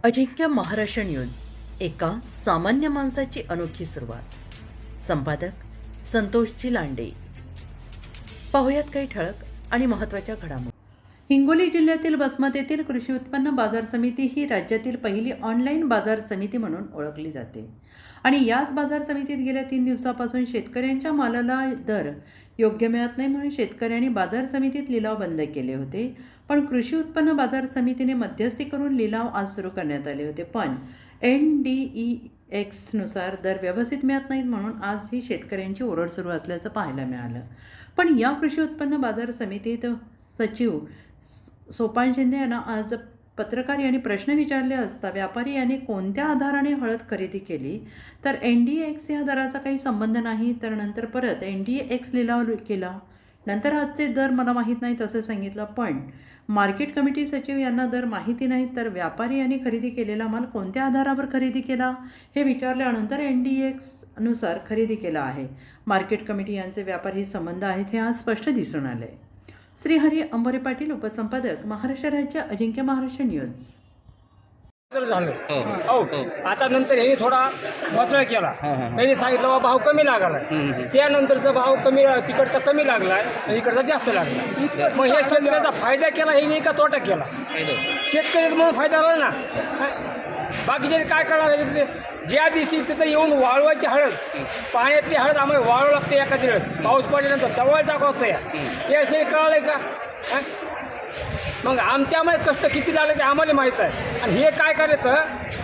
अजिंक्य Maharashtra news, एका सामान्य माणसाची अनोखी सुरुवात. संपादक संतोषजी लांडे. पाहुयात काही ठळक आणि महत्त्वाच्या घडामोडी. हिंगोली जिल्ह्यातील वसमत येथील कृषी उत्पन्न बाजार समिती ही राज्यातील पहिली ऑनलाईन बाजार समिती म्हणून ओळखली जाते आणि याच बाजार समितीत गेल्या 3 दिवसापासून शेतकऱ्यांच्या मालाला दर योग्य मिळत नाही म्हणून शेतकऱ्यांनी बाजार समितीत लिलाव बंद केले होते. पण कृषी उत्पन्न बाजार समितीने मध्यस्थी करून लिलाव आज सुरू करण्यात आले होते. पण NDEX नुसार दर व्यवस्थित मिळत नाहीत म्हणून आज ही शेतकऱ्यांची ओरड सुरू असल्याचं पाहायला मिळालं. पण या कृषी उत्पन्न बाजार समितीत सचिव सोपान शिंदे यांना आज पत्रकार यांनी प्रश्न विचारले असता व्यापारी यांनी कोणत्या आधाराने हळद खरेदी केली तर NDEX या दराचा काही संबंध नाही, तर नंतर परत NDEX लिलाव केला, नंतर आजचे दर मला माहीत नाहीत असं सांगितलं. पण मार्केट कमिटी सचिव यांना दर माहिती नाही तर व्यापारी यांनी खरेदी केलेला माल कोणत्या आधारावर खरेदी केला हे विचारल्यानंतर NDEX नुसार खरेदी केला आहे. मार्केट कमिटी यांचे व्यापारी संबंध आहेत हे आज स्पष्ट दिसून आले. श्रीहरी अंबोरे पाटील, उपसंपादक, महाराष्ट्र राज्य, अजिंक्य महाराष्ट्र न्यूज. झालं हो. आता नंतर हे थोडा वचळ केला. त्यांनी सांगितलं बा भाव कमी लागलाय, त्यानंतरचा भाव कमी तिकडचा कमी लागलाय आणि इकडचा जास्त लागला. मग हे शेतकऱ्याचा फायदा केला हे नाही का तोटा केला? शेतकरी म्हणून फायदा झाला ना. बाकीचे काय करणार? ज्या दिवशी तिथं येऊन वाळवायची हळद, पाण्यातली हळद आम्हाला वाळू लागते एका दिवस, पाऊस पडल्यानंतर चवळ टाकवतं हे असे कळलंय का? मग आमच्यामध्ये कष्ट किती झाले ते आम्हाला माहीत आहे. आणि हे काय करायचं,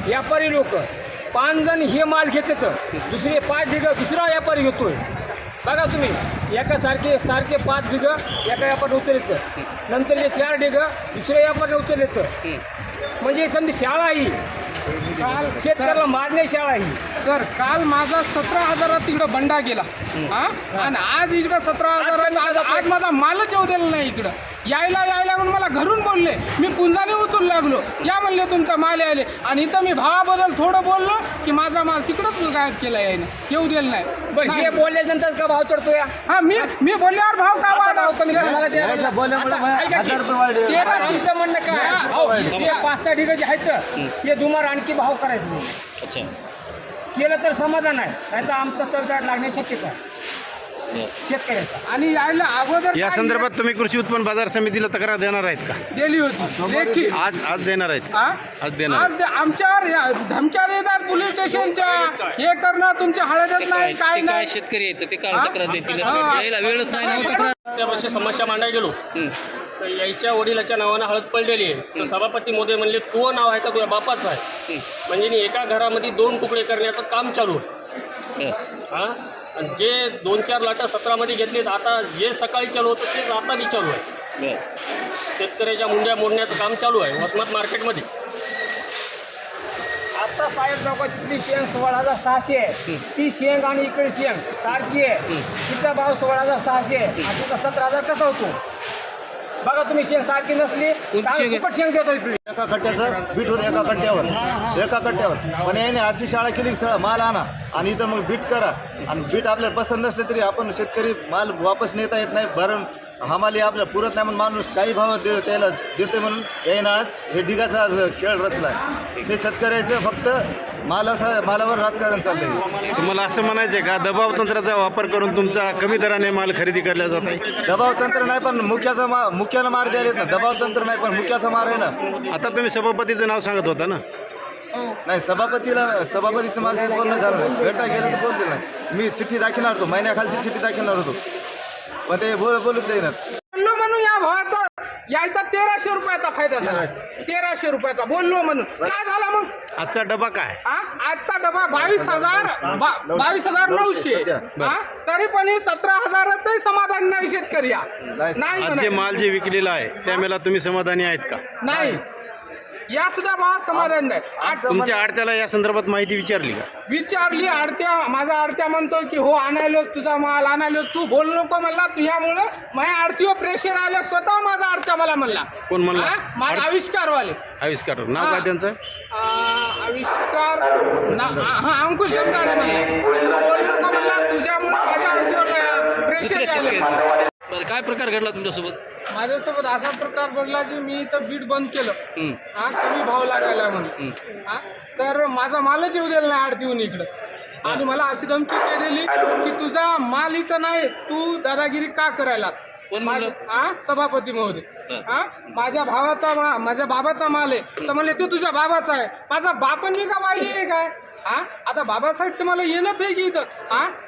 व्यापारी लोक 5 जण हे माल घेतात, दुसरे 5 ढिगं दुसरा व्यापारी घेतोय. बघा तुम्ही, सारखे 5 ढिगं एका व्यापारी उचलायचं, नंतर जे 4 ढिगं दुसऱ्या व्यापारी उचलायचं. म्हणजे समजा शाळा ही काल शेतकऱ्याला मारणे शाळा ही. सर काल माझा 17,000 तिकडं बंडा गेला आणि आज इकडं 17,000. आज माझा मालच येऊ दिला नाही इकडं. यायला म्हणून मला घरून बोलले, मी पुंजाने उचलू लागलो, या म्हणले तुमचा माल यायले. आणि इथं मी भावाबद्दल थोडं बोललो की माझा माल तिकडंच गायब केला, यायला येऊ दिला नाही. बरं, हे बोलल्यानंतर का भाव चढतो या? हा मी बोलल्यावर भाव का भाव कमी झाला? 1300चं म्हणणं काय? ते 5-6 ढिगं जे आहेत ते दुमार आणखी भाव करायचं नाही. अच्छा, केलं तर समाधान आहे, नाही तर आमचं तळतळ लागणे शक्यता आहे शेतकऱ्याचा. आणि यायला अगोदर या संदर्भात तुम्ही कृषी उत्पन्न बाजार समितीला तक्रार देणार आहेत का? दिली होती लेखी. आज देणार आहेत? हा? आज देणार. आज आमच्यावर धमक्या देतात पोलीस स्टेशनच्या, हे करणं, तुमच्या हळदच नाही काय नाही. शेतकरी आहेत ते काल तक्रार देतील, यायला वेळच नाही ना तक्रार. त्या वर्षी समस्या मांडायला गेलो तर याच्या वडिलाच्या नावानं हळद पडलेली आहे. तर सभापती मोदी म्हणले तुझं नाव आहे का तुझ्या बापाचं आहे? म्हणजे एका घरामध्ये 2 तुकडे करण्याचं काम चालू आहे. हां, आणि जे 2-4 लाटा 17मध्ये घेतलेत, आता जे सकाळी चालू होतं तेच आता बी चालू आहे. शेतकऱ्याच्या मुंड्या मोडण्याचं काम चालू आहे वसमत मार्केटमध्ये. आता साहेब लोक तिथली शेंग 16,600 आहे, ती शेंग आणि इकडे शेंग सारखी आहे, तिचा भाव 16,600 आहे. आणि तिचा 17,000 कसा होतो? बघा तुम्ही, शेंग सारखी नसली फुकट शेंग देतो इकडे. एका कट्ट्याचं बीट होतं एका कट्ट्यावर पण याने अशी शाळा केली की सगळा माल आणा आणि इथं मग बीट करा. आणि बीट आपल्याला पसंत नसले तरी आपण शेतकरी माल वापस नेता येत नाही, भरण हमाली आपल्याला पुरत नाही म्हणून माणूस काही भाव त्याला देते म्हणून यायनं आज हे ढिगाचा आज खेळ रचला आहे. हे शेतकऱ्याचं फक्त मालावर राजकारण चाललंय. तुम्हाला असं म्हणायचं आहे का दबाव तंत्राचा वापर करून तुमचा कमी दराने माल खरेदी केला जात आहे? दबाव तंत्र नाही पण मुख्यानं मार द्यायला ना. दबाव तंत्र नाही पण मुख्याचा मार आहे ना. आता तुम्ही सभापतीचं नाव सांगत होता ना? नाही, सभापतीचं माझं बोलणं झालं नाही. भेटा गेलं तर बोलते नाही. मी चिठ्ठी दाखवणार होतो, महिन्याखालची चिठ्ठी दाखवणार होतो, पण ते बोलत येणार बोललो म्हणून या भावाचा यायचा 1,300 रुपयाचा फायदा झाला. 1,300 रुपयाचा बोललो म्हणून काय झाला मग? आजचा डबा काय? आजचा डबा 22,900. तरी पण 17,000 समाधान नाही शेतकरी. नाही आज जे माल जे विकलेला आहे त्यावेळेला तुम्ही समाधानी आहेत का? नाही, या सुद्धा भाव समाधान नाही. तुमच्या आडत्याला या संदर्भात माहिती विचारली का? विचारली. माझा आडत्या म्हणतोय की हो आणायलोच तुझा माल आणायलोच, तू बोल नको म्हणला, तुझ्यामुळं माझ्या आडतीवर प्रेशर आलं. स्वतः माझा आडत्या मला म्हणला. कोण म्हणला? माझा आविष्कारवाले. आविष्कार नाव काय त्यांचं? आविष्कार अंकुश जमदाडे म्हणला. बोल नको म्हणला, तुझ्यामुळे माझ्या आडतीवर प्रेशर आलं. बरं, काय प्रकार घडला तुमच्यासोबत? माझ्यासोबत असा प्रकार घडला की मी इथं बीट बंद केलं हं. कमी भाव लागायला म्हणून तर माझा मालच येऊ दिला नाही आडतीहून इकडं आणि मला अशी धमकी काय दिली की तुझा माल इथं नाही, तू दादागिरी का करायलास? कोण म्हणलं? सभापती महोदय माझ्या बाबाचा माल आहे तर म्हणले ते तुझ्या बाबाचा आहे. माझा बापन मी का वाईली आहे काय? आता बाबासाठी तर मला येणंच आहे की इथं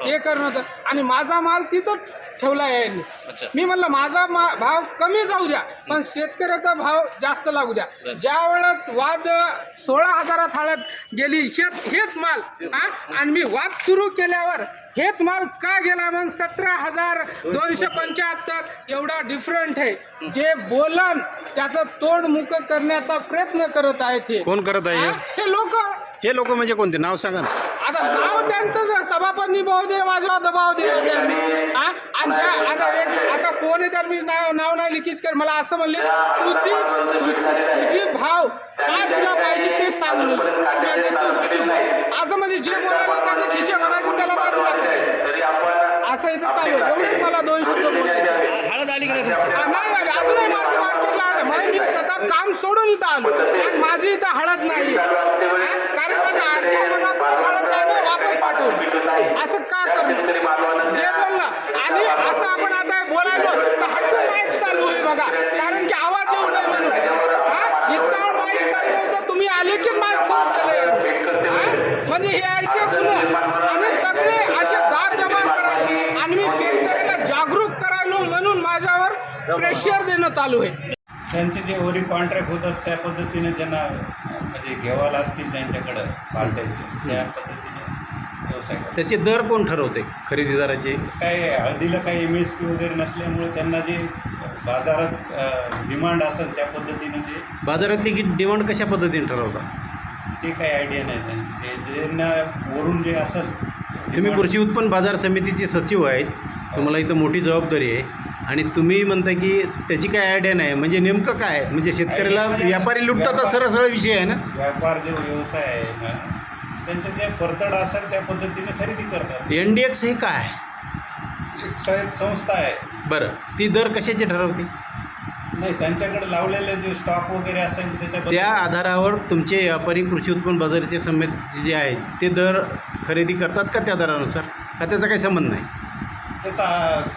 हे करणं तर आणि माझा माल तिथं ठेवला आहे यांनी. मी म्हणलं माझा भाव कमी जाऊ द्या पण शेतकऱ्याचा भाव जास्त लागू द्या. ज्या वेळेस वाद 16,000 हळद गेली हेच माल आणि मी वाद सुरू केल्यावर हेच माल का गेला मग 17,275 एवढा डिफरंट आहे. जे बोलन त्याचं तोंड मुकं करण्याचा प्रयत्न करत आहेत कोण करत आहे हे लोक. हे लोक म्हणजे कोणते नाव सांगा ना. आता नाव त्यांचं सभापती महोदय माझ्यावर दबाव दिला त्यांनी आणि आता कोण आहे तर मी नाव नाही लिखीच कर. मला असं म्हणले तुझी भाव काय तुला पाहिजे ते सांग असं म्हणजे जे बोलायला त्याचे खिशे भरायचे त्याला बाजूला करायचं असं इथं चालू आहे. एवढेच मला 2 शब्द बोलायचे. हळद आली की नाही तुमची? नाही आली अजूनही माझी मार्केटला आलं म्हणजे मी शेतात काम सोडून इथं आलो आणि माझी इथं हळद नाही कारण माझ्या आर्थिक हळद नाही ना वापस पाठवून असं का करू जे बोललं आणि असं आपण आता बोलायलो तर हटकून माहीत चालू आहे बघा कारण की आवाज येऊ नये म्हणून इतका माहीत चालू होतं तुम्ही आले की माहीत सुरू केलं म्हणजे हे यायचे गुन्हे आणि सगळे असे दाब दबाव करायला आणि मी शेतकऱ्याला जागरूक करायलो म्हणून माझ्यावर प्रेशर देणं चालू आहे. त्यांचे जे ओरी कॉन्ट्रॅक्ट होतात त्या पद्धतीने त्यांना म्हणजे घेवायला असतील त्यांच्याकडं पार्ट्याचे त्या पद्धतीने व्यवसाय करतात. त्याचे दर कोण ठरवते खरेदीदाराचे? काय हळदीला काही MSP वगैरे नसल्यामुळे त्यांना जे बाजारात डिमांड असेल त्या पद्धतीने ते बाजारातली डिमांड कशा पद्धतीने ठरवता? ते काही आयडिया नाही त्यांची ते ज्यांना वरून जे असेल तुम्ही कृषी उत्पन्न बाजार समितीचे सचिव आहेत, तुम्हाला इथं मोठी जबाबदारी आहे आणि तुम्ही म्हणता की त्याची काय आयडिया नाही म्हणजे नेमकं काय म्हणजे शेतकऱ्याला व्यापारी लुटतात सरळ सरळ विषय आहे ना. व्यापार जो व्यवसाय आहे ना त्यांचं जे परतड असेल त्या पद्धतीने खरेदी करतात. NDX हे काय? एक स्वायत्त संस्था आहे. बरं, ती दर कशाचे ठरवते? नाही त्यांच्याकडे लावलेले जे स्टॉक वगैरे असेल त्या आधारावर तुमचे व्यापारी कृषी उत्पन्न बाजाराचे समिती जे आहेत ते दर खरेदी करतात का त्या दरानुसार का त्याचा काही संबंध नाही? त्याचा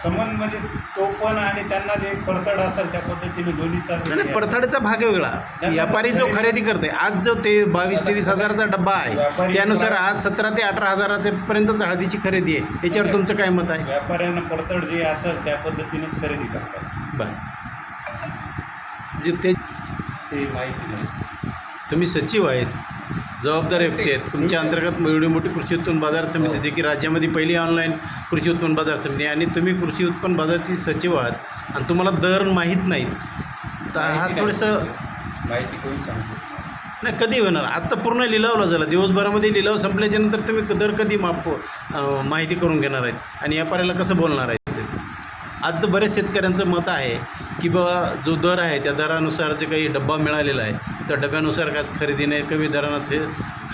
संबंध म्हणजे तो पण आणि त्यांना जे परतड असेल त्या पद्धतीने दोन्हीचा नाही, परथाडीचा भाग वेगळा. व्यापारी जो खरेदी करते आज जो ते 22-23 हजाराचा डब्बा आहे त्यानुसार आज 17 ते 18 हजारापर्यंतच हळदीची खरेदी आहे. याच्यावर तुमचं काय मत आहे? व्यापाऱ्यांना परतड जे असेल त्या पद्धतीनेच खरेदी करतात. बरं, जे ते माहिती नाही. तुम्ही सचिव आहेत, जबाबदार व्यक्ती आहेत. तुमच्या अंतर्गत एवढी मोठी कृषी उत्पन्न बाजार समिती जे की राज्यामध्ये पहिली ऑनलाईन कृषी उत्पन्न बाजार समिती आणि तुम्ही कृषी उत्पन्न बाजाराची सचिव आहात आणि तुम्हाला दर माहीत नाहीत तर हा थोडंसं माहिती कोण सांगतो? नाही कधी होणार? आत्ता पूर्ण लिलावला झाला, दिवसभरामध्ये लिलाव संपल्याच्यानंतर तुम्ही दर कधी माहिती करून घेणार आहेत आणि व्यापाऱ्याला कसं बोलणार आहेत? आज तर बरेच शेतकऱ्यांचं मत आहे की बाबा जो दर आहे त्या दरानुसार जे काही डब्बा मिळालेला आहे त्या डब्यानुसार काच खरेदीने कमी दरानंच हे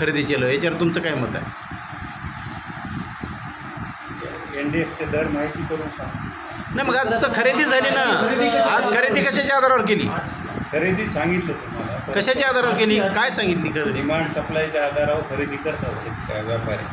खरेदी केलं. याच्यावर तुमचं काय मत आहे? NDXचे दर माहिती करून सांग. नाही मग आज तर खरेदी झाली ना. आज खरेदी कशाच्या आधारावर केली? खरेदी सांगितलं तुम्हाला. कशाच्या आधारावर केली? काय सांगितली खरेदी? डिमांड सप्लायच्या आधारावर खरेदी करतात शेतकरी व्यापारी.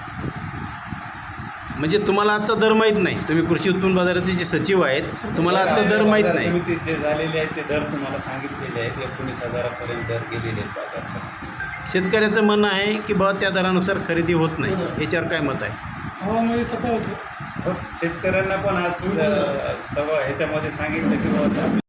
म्हणजे तुम्हाला आजचा दर माहीत नाही. तुम्ही कृषी उत्पन्न बाजाराचे जे सचिव आहेत तुम्हाला आजचा दर माहीत नाही. समितीत जे झालेले आहेत ते दर तुम्हाला सांगितलेले आहेत. 19,000पर्यंत दर गेलेले आहेत बाजार समितीचे. शेतकऱ्याचं म्हणणं आहे की बाबा त्या दरानुसार खरेदी होत नाही. याच्यावर काय मत आहे? हवामध्ये तफावत शेतकऱ्यांना पण आज ह्याच्यामध्ये सांगितलं की बाबा